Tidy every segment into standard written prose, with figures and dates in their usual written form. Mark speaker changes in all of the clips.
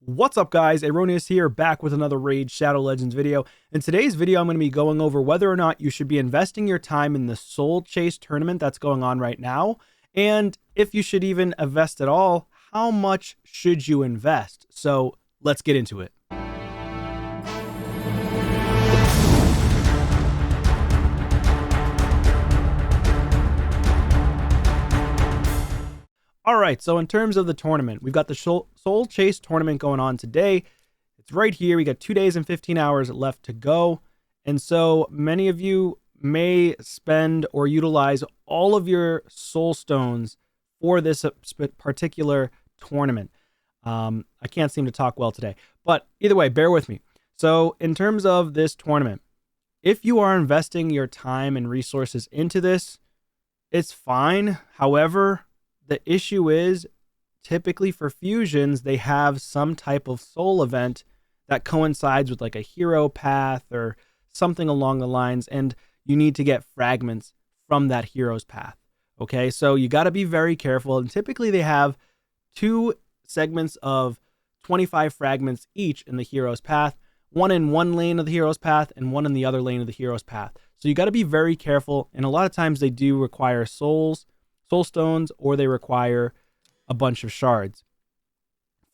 Speaker 1: What's up guys, Erroneous here, back with another Raid Shadow Legends video. In today's video, I'm going to be going over whether or not you should be investing your time in the Soul Chase tournament that's going on right now, and if you should even invest at all, how much should you invest? So let's get into it. All right, so in terms of the tournament, we've got the Soul Chase tournament going on today. It's right here. We got 2 days and 15 hours left to go. And so many of you may spend or utilize all of your soul stones for this particular tournament. I can't seem to talk well today, but either way, bear with me. So in terms of this tournament, if you are investing your time and resources into this, it's fine. However, the issue is typically for fusions, they have some type of soul event that coincides with like a hero path or something along the lines, and you need to get fragments from that hero's path. Okay, so you got to be very careful. And typically they have 2 segments of 25 fragments each in the hero's path, one in one lane of the hero's path and one in the other lane of the hero's path. So you got to be very careful. And a lot of times they do require soul stones, or they require a bunch of shards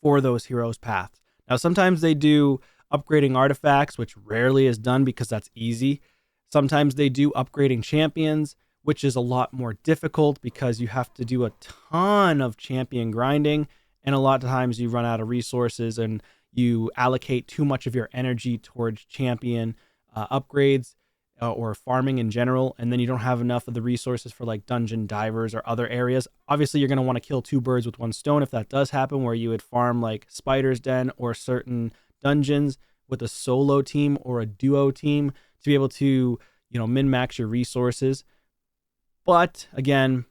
Speaker 1: for those heroes' paths. Now, sometimes they do upgrading artifacts, which rarely is done because that's easy. Sometimes they do upgrading champions, which is a lot more difficult because you have to do a ton of champion grinding, and a lot of times you run out of resources and you allocate too much of your energy towards champion upgrades or farming in general, and then you don't have enough of the resources for like dungeon divers or other areas. Obviously, you're going to want to kill 2 birds with 1 stone if that does happen, where you would farm like Spider's Den or certain dungeons with a solo team or a duo team to be able to, min-max your resources. But again,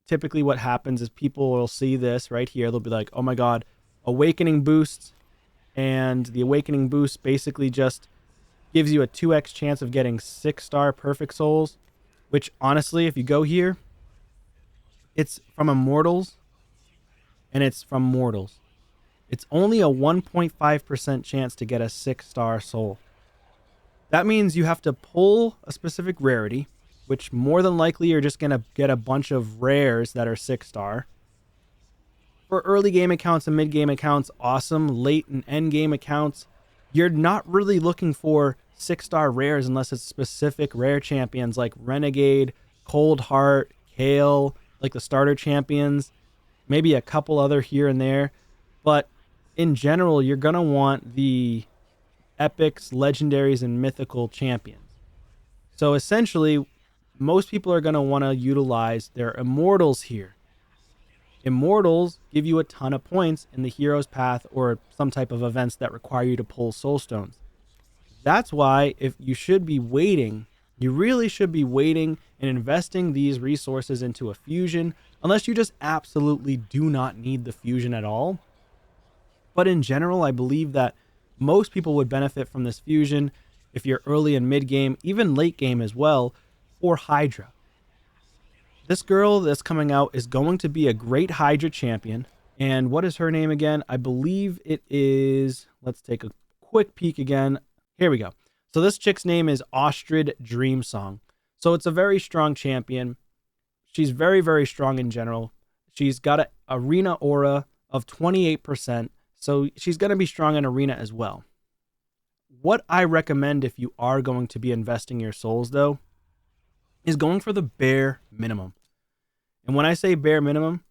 Speaker 1: typically what happens is people will see this right here. They'll be like, oh my God, awakening boosts. And the awakening boost basically just gives you a 2x chance of getting 6-star perfect souls, which honestly, if you go here, it's from immortals and it's from mortals. It's only a 1.5% chance to get a 6-star soul. That means you have to pull a specific rarity, which more than likely you're just going to get a bunch of rares that are 6-star. For early game accounts and mid game accounts, awesome. Late and end game accounts, you're not really looking for 6-star rares unless it's specific rare champions like Renegade, Cold Heart, Kale, like the starter champions, maybe a couple other here and there. But in general, you're going to want the epics, legendaries, and mythical champions. So essentially, most people are going to want to utilize their immortals here. Immortals give you a ton of points in the hero's path or some type of events that require you to pull soul stones. That's why if you should be waiting, you really should be waiting and investing these resources into a fusion, unless you just absolutely do not need the fusion at all. But in general, I believe that most people would benefit from this fusion if you're early and mid game, even late game as well, or Hydra. This girl that's coming out is going to be a great Hydra champion. And what is her name again? I believe it is, let's take a quick peek again. Here we go. So this chick's name is Ostrid Dreamsong. So it's a very strong champion. She's very, very strong in general. She's got an arena aura of 28%. So she's going to be strong in arena as well. What I recommend if you are going to be investing your souls though, is going for the bare minimum. And when I say bare minimum,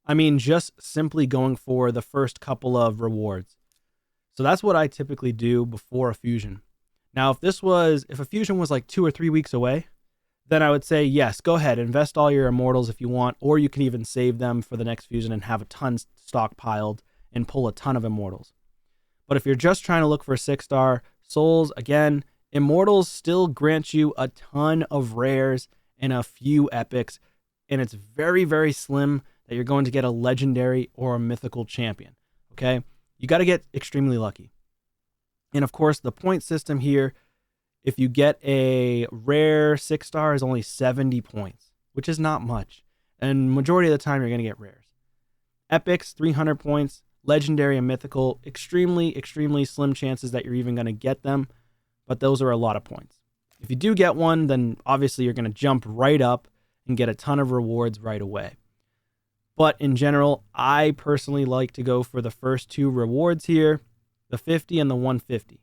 Speaker 1: I mean just simply going for the first couple of rewards. So that's what I typically do before a fusion. Now, if a fusion was like 2 or 3 weeks away, then I would say, yes, go ahead, invest all your immortals if you want, or you can even save them for the next fusion and have a ton stockpiled and pull a ton of immortals. But if you're just trying to look for 6-star souls, again, immortals still grant you a ton of rares and a few epics, and it's very, very slim that you're going to get a legendary or a mythical champion. Okay, you got to get extremely lucky. And of course, the point system here, if you get a rare 6-star, is only 70 points, which is not much. And majority of the time, you're going to get rares. Epics, 300 points. Legendary and mythical, extremely, extremely slim chances that you're even going to get them, but those are a lot of points. If you do get one, then obviously you're going to jump right up and get a ton of rewards right away. But in general, I personally like to go for the first two rewards here, the 50 and the 150.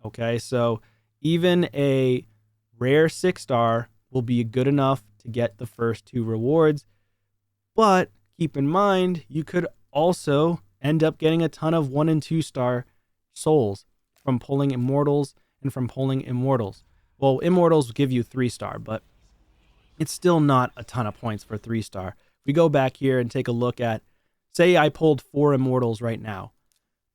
Speaker 1: Okay, so even a rare 6-star will be good enough to get the first two rewards. But keep in mind, you could also end up getting a ton of 1 and 2-star souls from pulling immortals and from pulling immortals. Well, immortals give you 3-star, but it's still not a ton of points for 3-star. If we go back here and take a look at, say I pulled 4 immortals right now,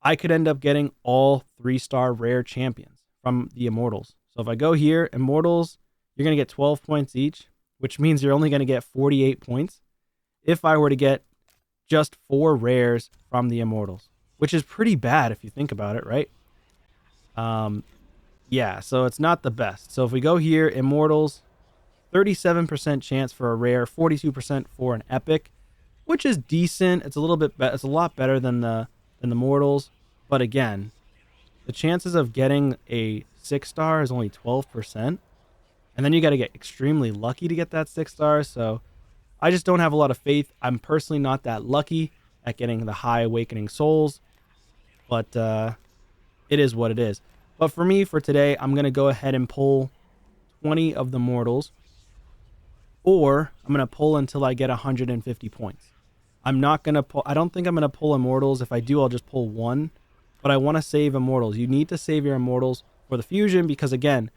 Speaker 1: I could end up getting all 3-star rare champions from the immortals. So if I go here, immortals, you're going to get 12 points each, which means you're only going to get 48 points if I were to get just 4 rares from the immortals, which is pretty bad if you think about it, right? Yeah, so it's not the best. So if we go here, immortals, 37% chance for a rare, 42% for an epic, which is decent. It's a little bit it's a lot better than the mortals, but again, the chances of getting a 6-star is only 12%. And then you got to get extremely lucky to get that 6-star. So I just don't have a lot of faith. I'm personally not that lucky at getting the high awakening souls, but it is what it is. But for me, for today, I'm going to go ahead and pull 20 of the mortals, or I'm going to pull until I get 150 points. I'm not going to pull, I don't think I'm going to pull immortals. If I do, I'll just pull one, but I want to save immortals. You need to save your immortals for the fusion because, again,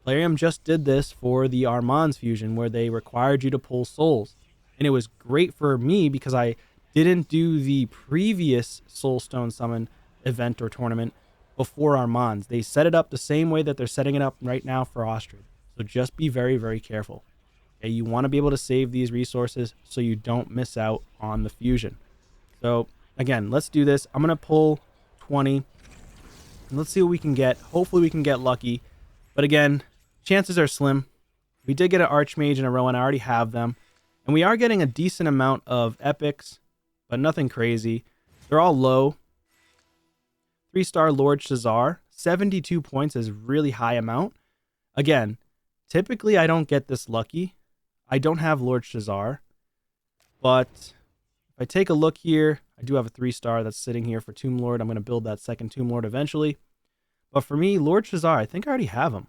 Speaker 1: Plarium just did this for the Armand's fusion where they required you to pull souls. And it was great for me because I didn't do the previous Soulstone Summon event or tournament before Armand's. They set it up the same way that they're setting it up right now for Ostrich. So just be very, very careful. Okay, you want to be able to save these resources so you don't miss out on the fusion. So again, let's do this. I'm going to pull 20. And let's see what we can get. Hopefully we can get lucky. But again, chances are slim. We did get an Archmage in a row, and I already have them. And we are getting a decent amount of epics, but nothing crazy. They're all low. 3-star Lord Shazar, 72 points is a really high amount. Again, typically I don't get this lucky. I don't have Lord Shazar. But if I take a look here, I do have a 3-star that's sitting here for Tomb Lord. I'm going to build that second Tomb Lord eventually. But for me, Lord Shazar, I think I already have him.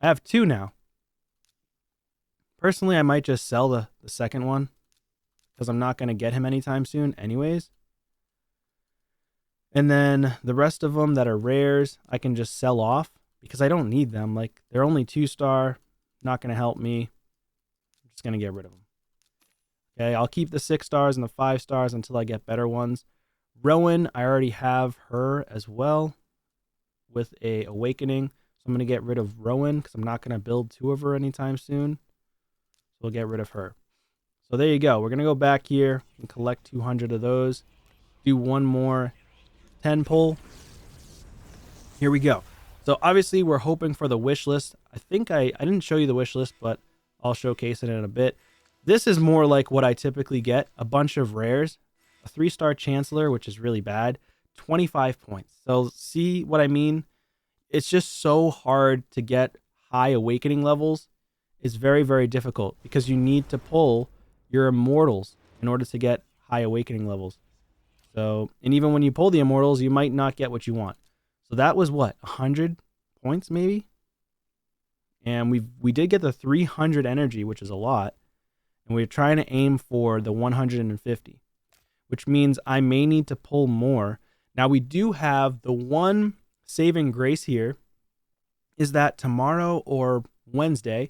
Speaker 1: I have 2 now. Personally, I might just sell the second one because I'm not going to get him anytime soon anyways. And then the rest of them that are rares, I can just sell off because I don't need them. Like, they're only 2-star, not going to help me. I'm just going to get rid of them. Okay, I'll keep the 6-stars and the 5-stars until I get better ones. Rowan, I already have her as well with a awakening. So I'm going to get rid of Rowan because I'm not going to build 2 of her anytime soon. So we'll get rid of her. So there you go. We're going to go back here and collect 200 of those. Do one more 10 pull. Here we go. So obviously we're hoping for the wish list. I think I didn't show you the wish list, but I'll showcase it in a bit. This is more like what I typically get. A bunch of rares. A 3-star Chancellor, which is really bad. 25 points. So see what I mean? It's just so hard to get high awakening levels. It's very, very difficult because you need to pull your immortals in order to get high awakening levels. So, and even when you pull the immortals, you might not get what you want. So that was what, 100 points maybe? And we did get the 300 energy, which is a lot. And we're trying to aim for the 150, which means I may need to pull more. Now we do have the one saving grace here is that tomorrow or Wednesday,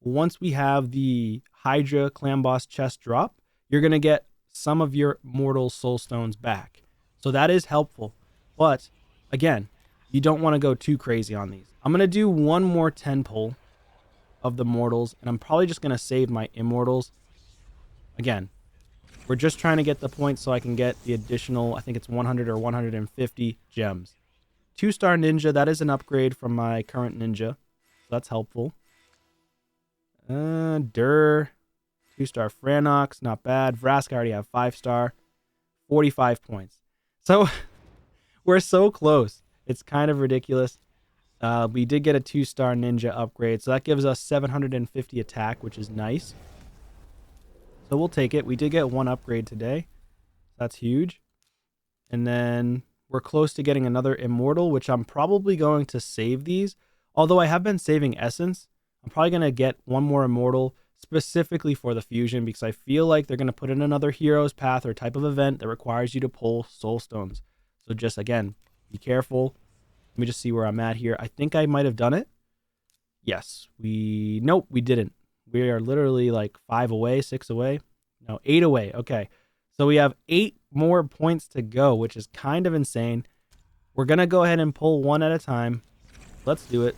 Speaker 1: once we have the Hydra Clan Boss chest drop, you're going to get some of your mortal soul stones back. So that is helpful. But again, you don't want to go too crazy on these. I'm going to do one more 10 pull of the mortals, and I'm probably just going to save my immortals. Again, we're just trying to get the points so I can get the additional, I think it's 100 or 150 gems. 2-star ninja, that is an upgrade from my current ninja. So that's helpful. 2-star Franox, not bad. Vrask, I already have 5-star. 45 points. So we're so close. It's kind of ridiculous. We did get a 2-star ninja upgrade, so that gives us 750 attack, which is nice. So we'll take it. We did get 1 upgrade today. That's huge. And then we're close to getting another immortal, which I'm probably going to save these. Although I have been saving essence, I'm probably going to get 1 more immortal specifically for the fusion, because I feel like they're going to put in another hero's path or type of event that requires you to pull soul stones. So just, again, be careful. Let me just see where I'm at here. I think I might have done it. Yes. Nope, we didn't. We are literally like 5 away, 6 away. No, 8 away. Okay. So we have 8 more points to go, which is kind of insane. We're going to go ahead and pull 1 at a time. Let's do it.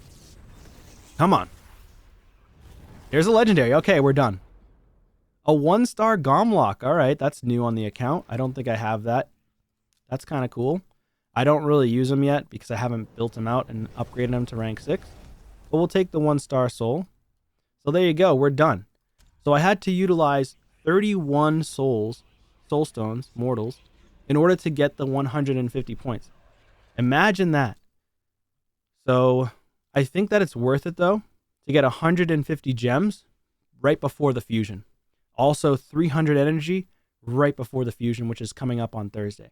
Speaker 1: Come on. There's a legendary. Okay, we're done. A 1-star Gomlock. All right, that's new on the account. I don't think I have that. That's kind of cool. I don't really use them yet because I haven't built them out and upgraded them to rank 6. But we'll take the 1-star soul. So there you go. We're done. So I had to utilize 31 soulstones, mortals, in order to get the 150 points. Imagine that. So I think that it's worth it, though, to get 150 gems right before the fusion. Also 300 energy right before the fusion, which is coming up on Thursday.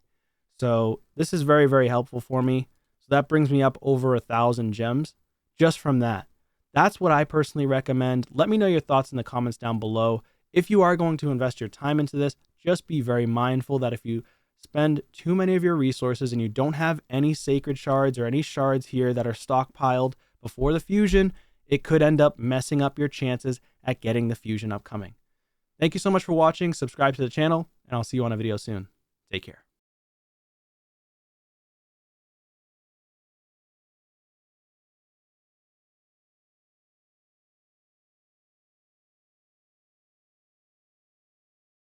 Speaker 1: So this is very, very helpful for me. So that brings me up over 1,000 gems just from that. That's what I personally recommend. Let me know your thoughts in the comments down below. If you are going to invest your time into this, just be very mindful that if you spend too many of your resources and you don't have any sacred shards or any shards here that are stockpiled before the fusion, it could end up messing up your chances at getting the fusion upcoming. Thank you so much for watching. Subscribe to the channel, and I'll see you on a video soon. Take care.